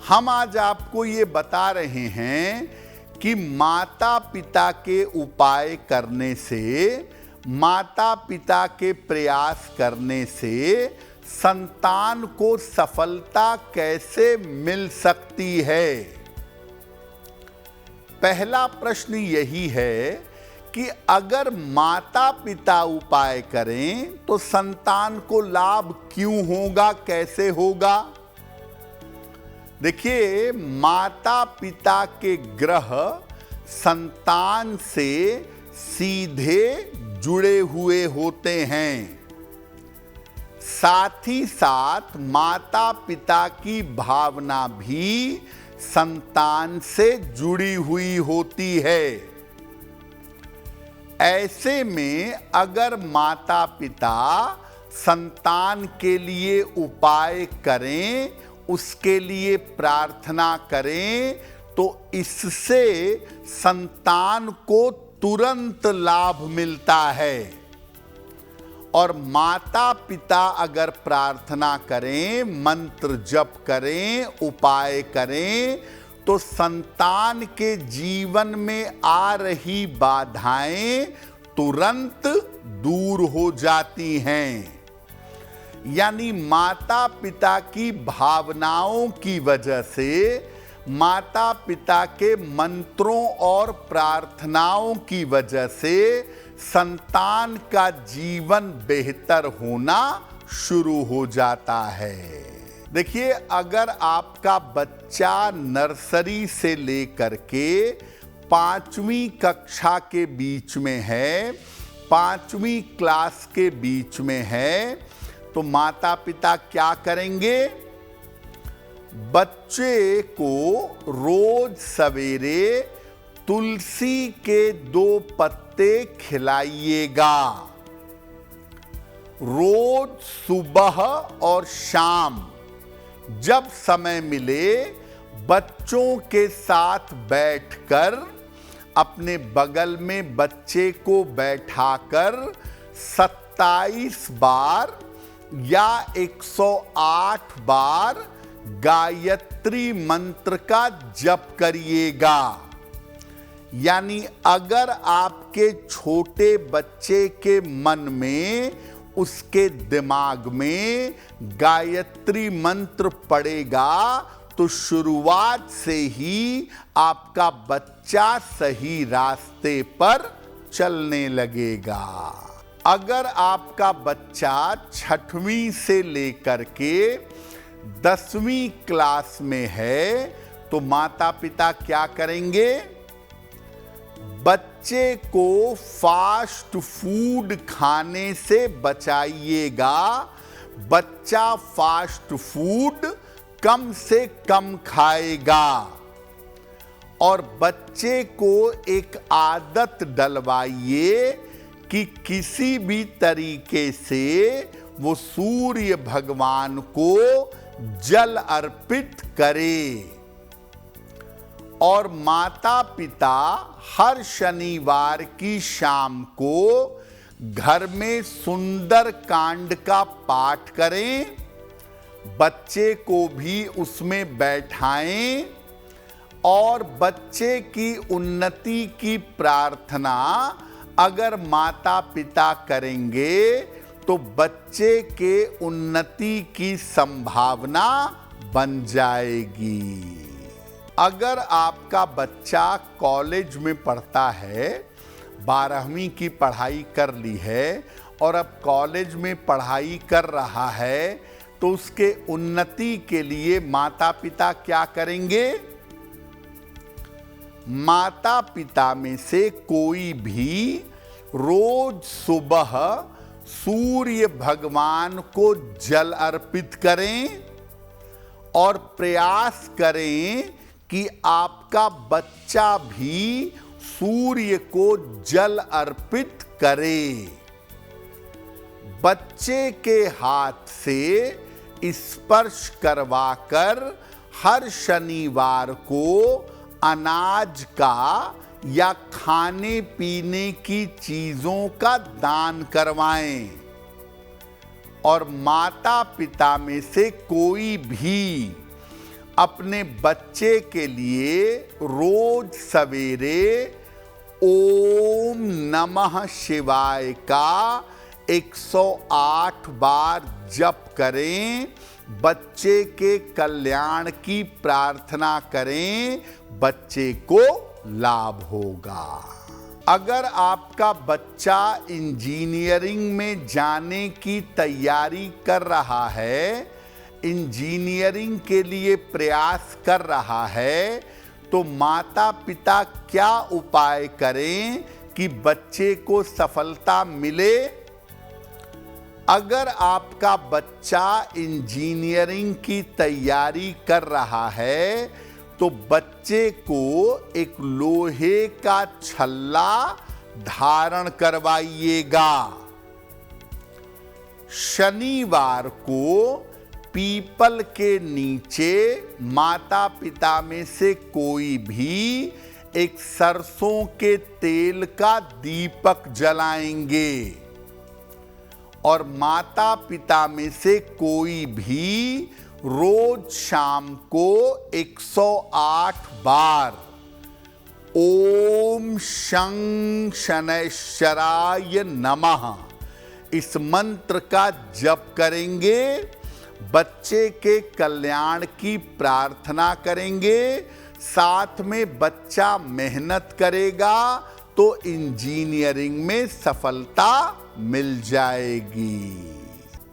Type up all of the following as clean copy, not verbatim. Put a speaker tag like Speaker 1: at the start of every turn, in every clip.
Speaker 1: हम आज आपको ये बता रहे हैं कि माता पिता के उपाय करने से, माता पिता के प्रयास करने से संतान को सफलता कैसे मिल सकती है। पहला प्रश्न यही है कि अगर माता पिता उपाय करें तो संतान को लाभ क्यों होगा, कैसे होगा। देखिए, माता पिता के ग्रह संतान से सीधे जुड़े हुए होते हैं। साथ ही साथ माता पिता की भावना भी संतान से जुड़ी हुई होती है। ऐसे में अगर माता पिता संतान के लिए उपाय करें, उसके लिए प्रार्थना करें, तो इससे संतान को तुरंत लाभ मिलता है। और माता पिता अगर प्रार्थना करें, मंत्र जप करें, उपाय करें, तो संतान के जीवन में आ रही बाधाएं तुरंत दूर हो जाती हैं। यानी माता पिता की भावनाओं की वजह से, माता पिता के मंत्रों और प्रार्थनाओं की वजह से संतान का जीवन बेहतर होना शुरू हो जाता है। देखिए, अगर आपका बच्चा नर्सरी से लेकर के 5वीं कक्षा के बीच में है, 5वीं क्लास के बीच में है, तो माता पिता क्या करेंगे? बच्चे को रोज सवेरे तुलसी के 2 पत्ते खिलाइएगा। रोज सुबह और शाम जब समय मिले, बच्चों के साथ बैठकर, अपने बगल में बच्चे को बैठाकर 27 बार या 108 बार गायत्री मंत्र का जप करिएगा। यानी अगर आपके छोटे बच्चे के मन में, उसके दिमाग में गायत्री मंत्र पड़ेगा, तो शुरुआत से ही आपका बच्चा सही रास्ते पर चलने लगेगा। अगर आपका बच्चा 6वीं से लेकर के 10वीं क्लास में है, तो माता पिता क्या करेंगे? बच्चे को फास्ट फूड खाने से बचाइएगा। बच्चा फास्ट फूड कम से कम खाएगा और बच्चे को एक आदत डलवाइए कि किसी भी तरीके से वो सूर्य भगवान को जल अर्पित करे। और माता पिता हर शनिवार की शाम को घर में सुंदर कांड का पाठ करें, बच्चे को भी उसमें बैठाएं और बच्चे की उन्नति की प्रार्थना अगर माता पिता करेंगे तो बच्चे के उन्नति की संभावना बन जाएगी। अगर आपका बच्चा कॉलेज में पढ़ता है, 12वीं की पढ़ाई कर ली है और अब कॉलेज में पढ़ाई कर रहा है, तो उसके उन्नति के लिए माता पिता क्या करेंगे? माता पिता में से कोई भी रोज सुबह सूर्य भगवान को जल अर्पित करें और प्रयास करें कि आपका बच्चा भी सूर्य को जल अर्पित करे। बच्चे के हाथ से स्पर्श करवाकर हर शनिवार को अनाज का या खाने पीने की चीजों का दान करवाएं और माता पिता में से कोई भी अपने बच्चे के लिए रोज सवेरे ओम नमः शिवाय का 108 बार जप करें, बच्चे के कल्याण की प्रार्थना करें, बच्चे को लाभ होगा। अगर आपका बच्चा इंजीनियरिंग में जाने की तैयारी कर रहा है, इंजीनियरिंग के लिए प्रयास कर रहा है, तो माता पिता क्या उपाय करें कि बच्चे को सफलता मिले? अगर आपका बच्चा इंजीनियरिंग की तैयारी कर रहा है, तो बच्चे को एक लोहे का छल्ला धारण करवाइएगा। शनिवार को पीपल के नीचे माता पिता में से कोई भी एक सरसों के तेल का दीपक जलाएंगे और माता पिता में से कोई भी रोज शाम को 108 बार ओम शं शनैश्चराय नमः इस मंत्र का जप करेंगे, बच्चे के कल्याण की प्रार्थना करेंगे, साथ में बच्चा मेहनत करेगा तो इंजीनियरिंग में सफलता मिल जाएगी।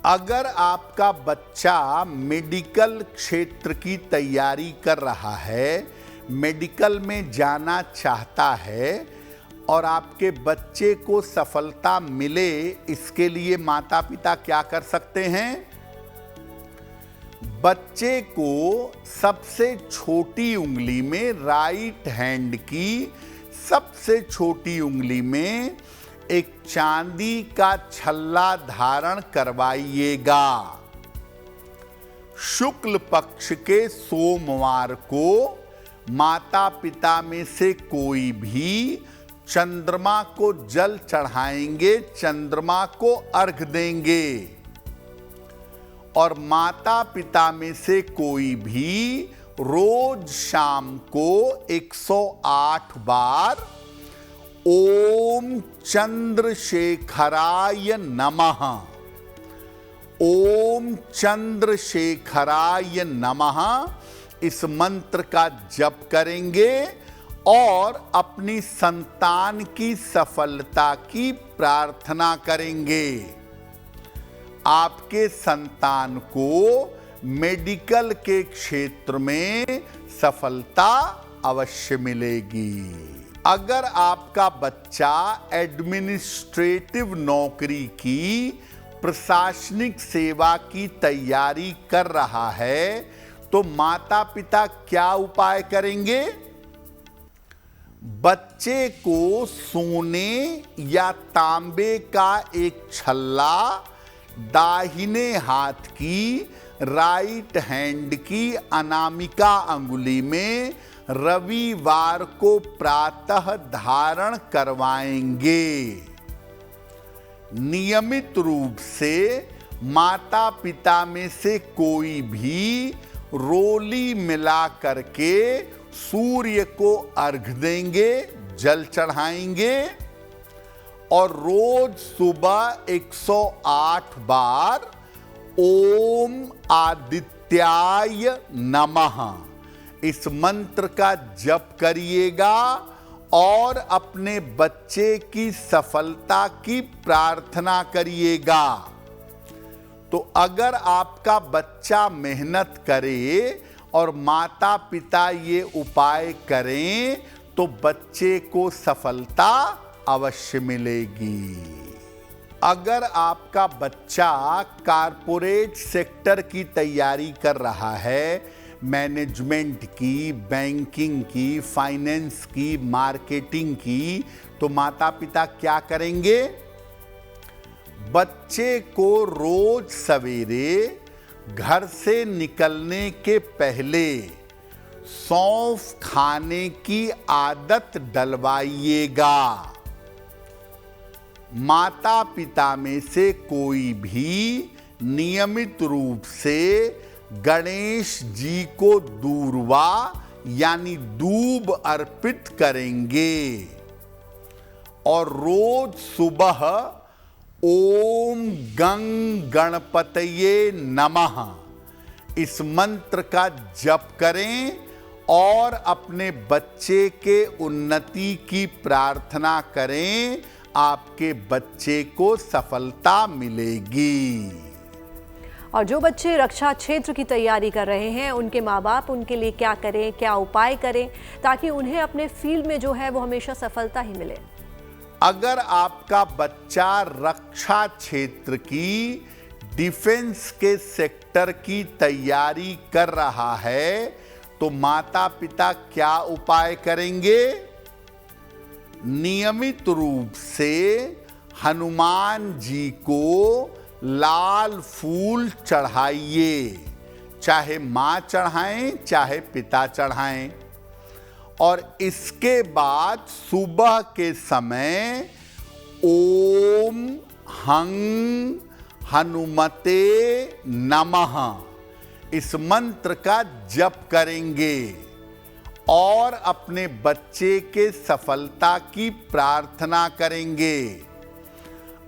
Speaker 1: अगर आपका बच्चा मेडिकल क्षेत्र की तैयारी कर रहा है, मेडिकल में जाना चाहता है और आपके बच्चे को सफलता मिले, इसके लिए माता पिता क्या कर सकते हैं? बच्चे को सबसे छोटी उंगली में, राइट हैंड की सबसे छोटी उंगली में एक चांदी का छल्ला धारण करवाइएगा। शुक्ल पक्ष के सोमवार को माता पिता में से कोई भी चंद्रमा को जल चढ़ाएंगे, चंद्रमा को अर्घ देंगे और माता पिता में से कोई भी रोज शाम को 108 बार ओम चंद्रशेखराय नमः, ओम चंद्रशेखराय नमः इस मंत्र का जप करेंगे और अपनी संतान की सफलता की प्रार्थना करेंगे। आपके संतान को मेडिकल के क्षेत्र में सफलता अवश्य मिलेगी। अगर आपका बच्चा एडमिनिस्ट्रेटिव नौकरी की, प्रशासनिक सेवा की तैयारी कर रहा है, तो माता पिता क्या उपाय करेंगे? बच्चे को सोने या तांबे का एक छल्ला दाहिने हाथ की, राइट हैंड की अनामिका अंगुली में रविवार को प्रातः धारण करवाएंगे। नियमित रूप से माता पिता में से कोई भी रोली मिला करके सूर्य को अर्घ देंगे, जल चढ़ाएंगे और रोज सुबह 108 बार ओम आदित्याय नमः इस मंत्र का जप करिएगा और अपने बच्चे की सफलता की प्रार्थना करिएगा। तो अगर आपका बच्चा मेहनत करे और माता पिता ये उपाय करें, तो बच्चे को सफलता अवश्य मिलेगी। अगर आपका बच्चा कारपोरेट सेक्टर की तैयारी कर रहा है, मैनेजमेंट की, बैंकिंग की, फाइनेंस की, मार्केटिंग की, तो माता पिता क्या करेंगे? बच्चे को रोज सवेरे घर से निकलने के पहले सौंफ खाने की आदत डलवाइएगा। माता पिता में से कोई भी नियमित रूप से गणेश जी को दूर्वा यानी दूब अर्पित करेंगे और रोज सुबह ओम गंग गणपतये नमः इस मंत्र का जप करें और अपने बच्चे के उन्नति की प्रार्थना करें। आपके बच्चे को सफलता मिलेगी।
Speaker 2: और जो बच्चे रक्षा क्षेत्र की तैयारी कर रहे हैं, उनके माँ बाप उनके लिए क्या करें, क्या उपाय करें ताकि उन्हें अपने फील्ड में जो है वो हमेशा सफलता ही मिले?
Speaker 1: अगर आपका बच्चा रक्षा क्षेत्र की, डिफेंस के सेक्टर की तैयारी कर रहा है तो माता पिता क्या उपाय करेंगे? नियमित रूप से हनुमान जी को लाल फूल चढ़ाइए, चाहे मां चढ़ाएं चाहे पिता चढ़ाएं। और इसके बाद सुबह के समय ओम हंग हनुमते नमः इस मंत्र का जप करेंगे और अपने बच्चे के सफलता की प्रार्थना करेंगे।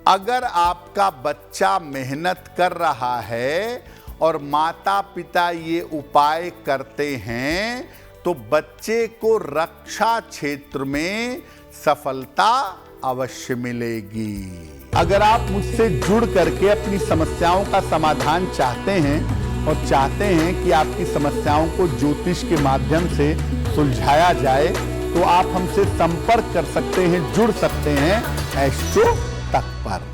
Speaker 1: अगर आपका बच्चा मेहनत कर रहा है और माता पिता ये उपाय करते हैं तो बच्चे को रक्षा क्षेत्र में सफलता अवश्य मिलेगी। अगर आप मुझसे जुड़ करके अपनी समस्याओं का समाधान चाहते हैं और चाहते हैं कि आपकी समस्याओं को ज्योतिष के माध्यम से सुलझाया जाए तो आप हमसे संपर्क कर सकते हैं, जुड़ सकते हैं एस्ट्रो तक पर।